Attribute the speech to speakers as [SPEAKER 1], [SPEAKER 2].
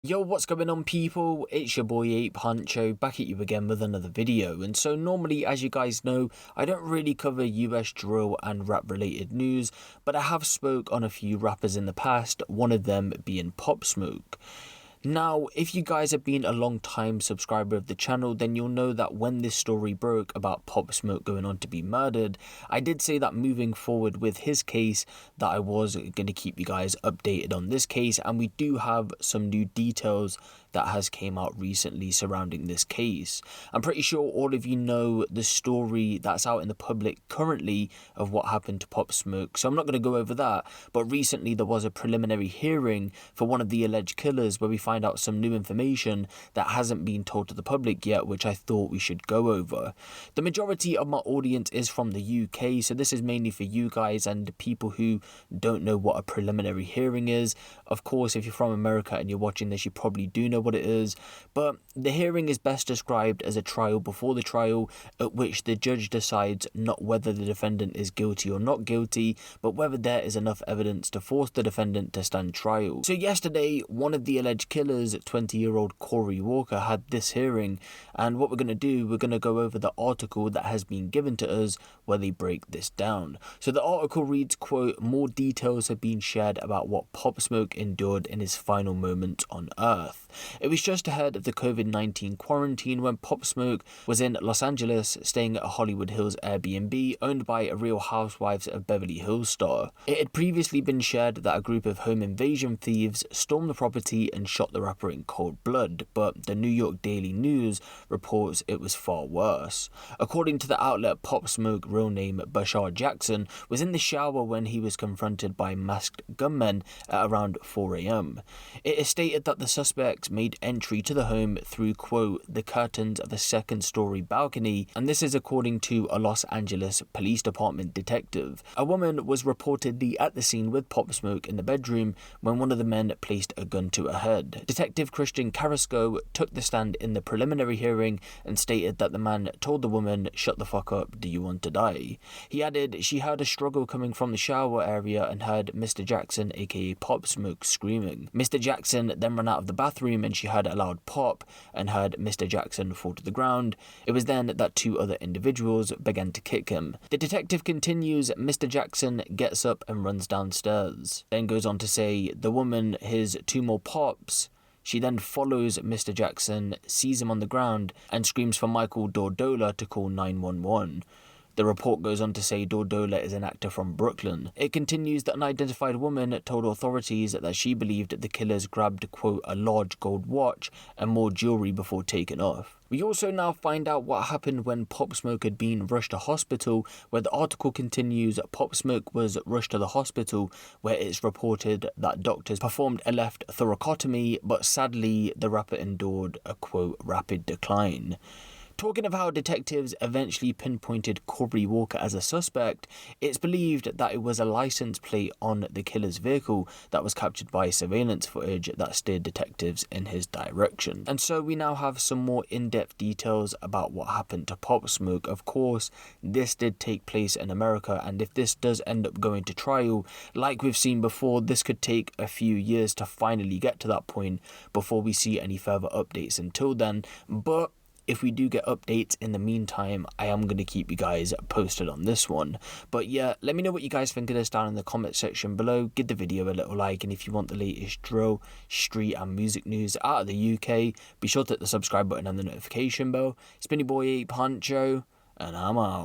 [SPEAKER 1] Yo, what's going on people? It's your boy Ape Huncho back at you again with another video. And so normally, as you guys know, I don't really cover US drill and rap related news, but I have spoke on a few rappers in the past, one of them being Pop Smoke. Now, if you guys have been a long time subscriber of the channel, then you'll know that when this story broke about Pop Smoke going on to be murdered, I did say that moving forward with his case, that I was going to keep you guys updated on this case, and we do have some new details that has came out recently surrounding this case. I'm pretty sure all of you know the story that's out in the public currently of what happened to Pop Smoke, so I'm not going to go over that, but recently there was a preliminary hearing for one of the alleged killers where we find out some new information that hasn't been told to the public yet, which I thought we should go over. The majority of my audience is from the UK, so this is mainly for you guys and people who don't know what a preliminary hearing is. Of course, if you're from America and you're watching this, you probably do know what it is, but the hearing is best described as a trial before the trial, at which the judge decides not whether the defendant is guilty or not guilty, but whether there is enough evidence to force the defendant to stand trial. So yesterday, one of the alleged killers, 20-year-old Corey Walker, had this hearing, and what we're going to do, we're going to go over the article that has been given to us where they break this down. So the article reads, quote, "More details have been shared about what Pop Smoke endured in his final moments on Earth." It was just ahead of the COVID-19 quarantine when Pop Smoke was in Los Angeles staying at a Hollywood Hills Airbnb owned by a Real Housewives of Beverly Hills star. It had previously been shared that a group of home invasion thieves stormed the property and shot the rapper in cold blood, but the New York Daily News reports it was far worse. According to the outlet, Pop Smoke, real name Bashar Jackson, was in the shower when he was confronted by masked gunmen at around 4 a.m. It is stated that the suspects made entry to the home through, quote, "the curtains of a second-story balcony," and this is according to a Los Angeles Police Department detective. A woman was reportedly at the scene with Pop Smoke in the bedroom when one of the men placed a gun to her head. Detective Christian Carrasco took the stand in the preliminary hearing and stated that the man told the woman, "Shut the fuck up, do you want to die?" He added she heard a struggle coming from the shower area and heard Mr. Jackson, aka Pop Smoke, screaming. Mr. Jackson then ran out of the bathroom and she heard a loud pop and heard Mr. Jackson fall to the ground. It was then that two other individuals began to kick him. The detective continues, "Mr. Jackson gets up and runs downstairs." Then goes on to say the woman hears two more pops. She then follows Mr. Jackson, sees him on the ground, and screams for Michael Dordola to call 911. The report goes on to say Dordola is an actor from Brooklyn. It continues that an unidentified woman told authorities that she believed the killers grabbed, quote, "a large gold watch and more jewelry before taking off." We also now find out what happened when Pop Smoke had been rushed to hospital, where the article continues, Pop Smoke was rushed to the hospital where it's reported that doctors performed a left thoracotomy, but sadly the rapper endured a, quote, "rapid decline." Talking of how detectives eventually pinpointed Corey Walker as a suspect, it's believed that it was a license plate on the killer's vehicle that was captured by surveillance footage that steered detectives in his direction. And so we now have some more in-depth details about what happened to Pop Smoke. Of course, this did take place in America, and if this does end up going to trial, like we've seen before, this could take a few years to finally get to that point before we see any further updates until then. But if we do get updates in the meantime, I am going to keep you guys posted on this one. But yeah, let me know what you guys think of this down in the comment section below. Give the video a little like, and if you want the latest drill, street and music news out of the UK, be sure to hit the subscribe button and the notification bell. It's been your boy Ape Huncho, and I'm out.